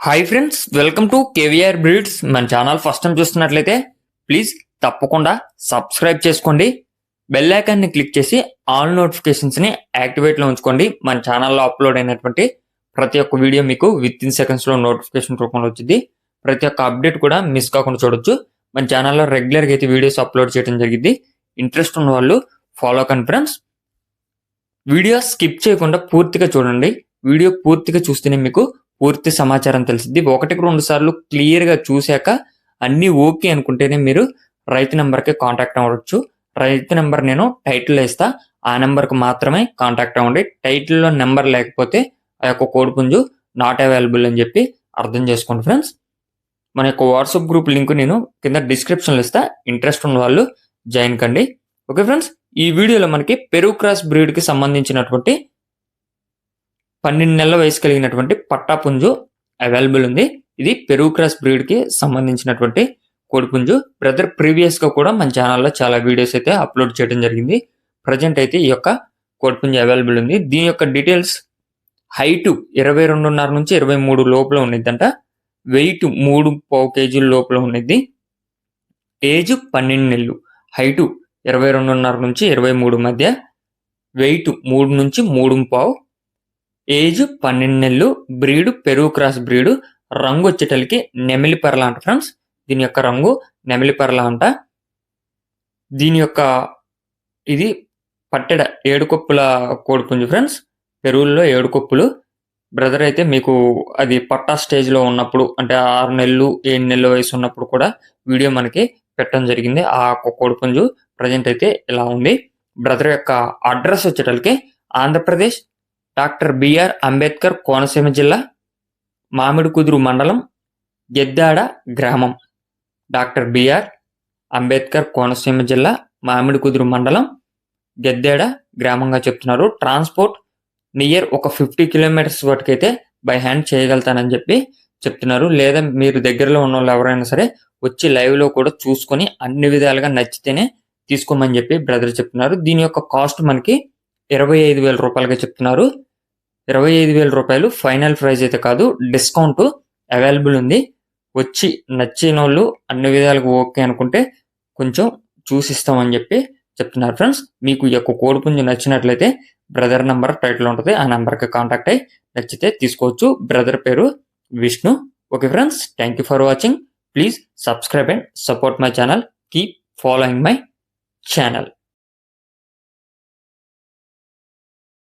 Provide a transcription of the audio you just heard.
Hi friends, welcome to KVR breeds. మన channel first time చూస్తున్నట్లయితే please తప్పకుండా సబ్స్క్రైబ్ చేసుకోండి. బెల్ ఐకాన్ని క్లిక్ చేసి ఆల్ నోటిఫికేషన్స్ని యాక్టివేట్లో ఉంచుకోండి. మన ఛానల్లో అప్లోడ్ అయినటువంటి ప్రతి ఒక్క వీడియో మీకు విత్ ఇన్ సెకండ్స్లో నోటిఫికేషన్ రూపంలో వచ్చింది. ప్రతి ఒక్క అప్డేట్ కూడా మిస్ కాకుండా చూడొచ్చు. మన ఛానల్లో రెగ్యులర్గా అయితే వీడియోస్ అప్లోడ్ చేయడం జరిగింది. ఇంట్రెస్ట్ ఉన్న వాళ్ళు ఫాలో కండి ఫ్రెండ్స్. వీడియో స్కిప్ చేయకుండా పూర్తిగా చూడండి. వీడియో పూర్తిగా చూస్తేనే మీకు పూర్తి సమాచారం తెలిసింది. 1-2 సార్లు క్లియర్గా చూశాక అన్నీ ఓకే అనుకుంటేనే మీరు రైతు నెంబర్కి కాంటాక్ట్ అవ్వచ్చు. రైతు నెంబర్ నేను టైటిల్లో ఇస్తా, ఆ నెంబర్కి మాత్రమే కాంటాక్ట్ అవ్వండి. టైటిల్లో నెంబర్ లేకపోతే ఆ యొక్క కోడిపుంజు నాట్ అవైలబుల్ అని చెప్పి అర్థం చేసుకోండి ఫ్రెండ్స్. మన యొక్క వాట్సాప్ గ్రూప్ లింక్ నేను కింద డిస్క్రిప్షన్లో ఇస్తా. ఇంట్రెస్ట్ ఉన్న వాళ్ళు జాయిన్ కండి. ఓకే ఫ్రెండ్స్, ఈ వీడియోలో మనకి పెరుగు క్రాస్ బ్రీడ్కి సంబంధించినటువంటి 12 నెలల వయసు కలిగినటువంటి పట్టాపుంజు అవైలబుల్ ఉంది. ఇది పెరుగు క్రాస్ బ్రీడ్కి సంబంధించినటువంటి కోడిపుంజు. బ్రదర్ ప్రీవియస్గా కూడా మన ఛానల్లో చాలా వీడియోస్ అయితే అప్లోడ్ చేయడం జరిగింది. ప్రజెంట్ అయితే ఈ యొక్క కోడిపుంజు అవైలబుల్ ఉంది. దీని యొక్క డీటెయిల్స్ హైటు 22.5 నుంచి 23 లోపల ఉండిద్దంట. వెయిట్ 3.5 కేజీల లోపల ఉండిద్ది. ఏజ్ 12 నెలలు. హైటు 22.5 నుంచి 23 మధ్య. వెయిట్ 3 నుంచి 3.5. ఏజ్ 12 నెలలు. బ్రీడు పెరుగు క్రాస్ బ్రీడు. రంగు వచ్చేటలికి నెమిలి పర్ల అంట ఫ్రెండ్స్. దీని యొక్క రంగు నెమిలి పర్ల అంట. దీని యొక్క ఇది పట్టెడ 7 కొప్పుల కోడిపుంజు ఫ్రెండ్స్. పెరుగుల్లో 7 కొప్పులు. బ్రదర్ అయితే మీకు అది పట్టా స్టేజ్లో ఉన్నప్పుడు అంటే 6 నెలలు 7 నెలల వయసు ఉన్నప్పుడు కూడా వీడియో మనకి పెట్టడం జరిగింది. ఆ కోడిపుంజు ప్రజెంట్ అయితే ఇలా ఉంది. బ్రదర్ యొక్క అడ్రస్ వచ్చేటలికి ఆంధ్రప్రదేశ్, డాక్టర్ బిఆర్ అంబేద్కర్, కోనసీమ జిల్లా, మామిడికుదురు మండలం, గెద్దాడ గ్రామం. డాక్టర్ బిఆర్ అంబేద్కర్, కోనసీమ జిల్లా, మామిడికుదురు మండలం, గెద్దాడ గ్రామంగా చెప్తున్నారు. ట్రాన్స్పోర్ట్ నియర్ ఒక 50 కిలోమీటర్స్ వరకైతే బై హ్యాండ్ చేయగలుగుతానని చెప్పి చెప్తున్నారు. లేదా మీరు దగ్గరలో ఉన్న వాళ్ళు ఎవరైనా సరే వచ్చి లైవ్లో కూడా చూసుకొని అన్ని విధాలుగా నచ్చితేనే తీసుకోమని చెప్పి బ్రదర్ చెప్తున్నారు. దీని యొక్క కాస్ట్ మనకి 25,000 రూపాయలుగా చెప్తున్నారు. 25,000 రూపాయలు ఫైనల్ ప్రైస్ అయితే కాదు, డిస్కౌంట్ అవైలబుల్ ఉంది. వచ్చి నచ్చిన వాళ్ళు అన్ని విధాలుగా ఓకే అనుకుంటే కొంచెం చూసిస్తామని చెప్పి చెప్తున్నారు ఫ్రెండ్స్. మీకు ఈ యొక్క కోడిపుంజు నచ్చినట్లయితే బ్రదర్ నెంబర్ టైటిల్ ఉంటుంది, ఆ నెంబర్కి కాంటాక్ట్ అయ్యి నచ్చితే తీసుకోవచ్చు. బ్రదర్ పేరు Vishnu. Okay friends, thank you for watching. Please subscribe and support my channel. Keep following my channel.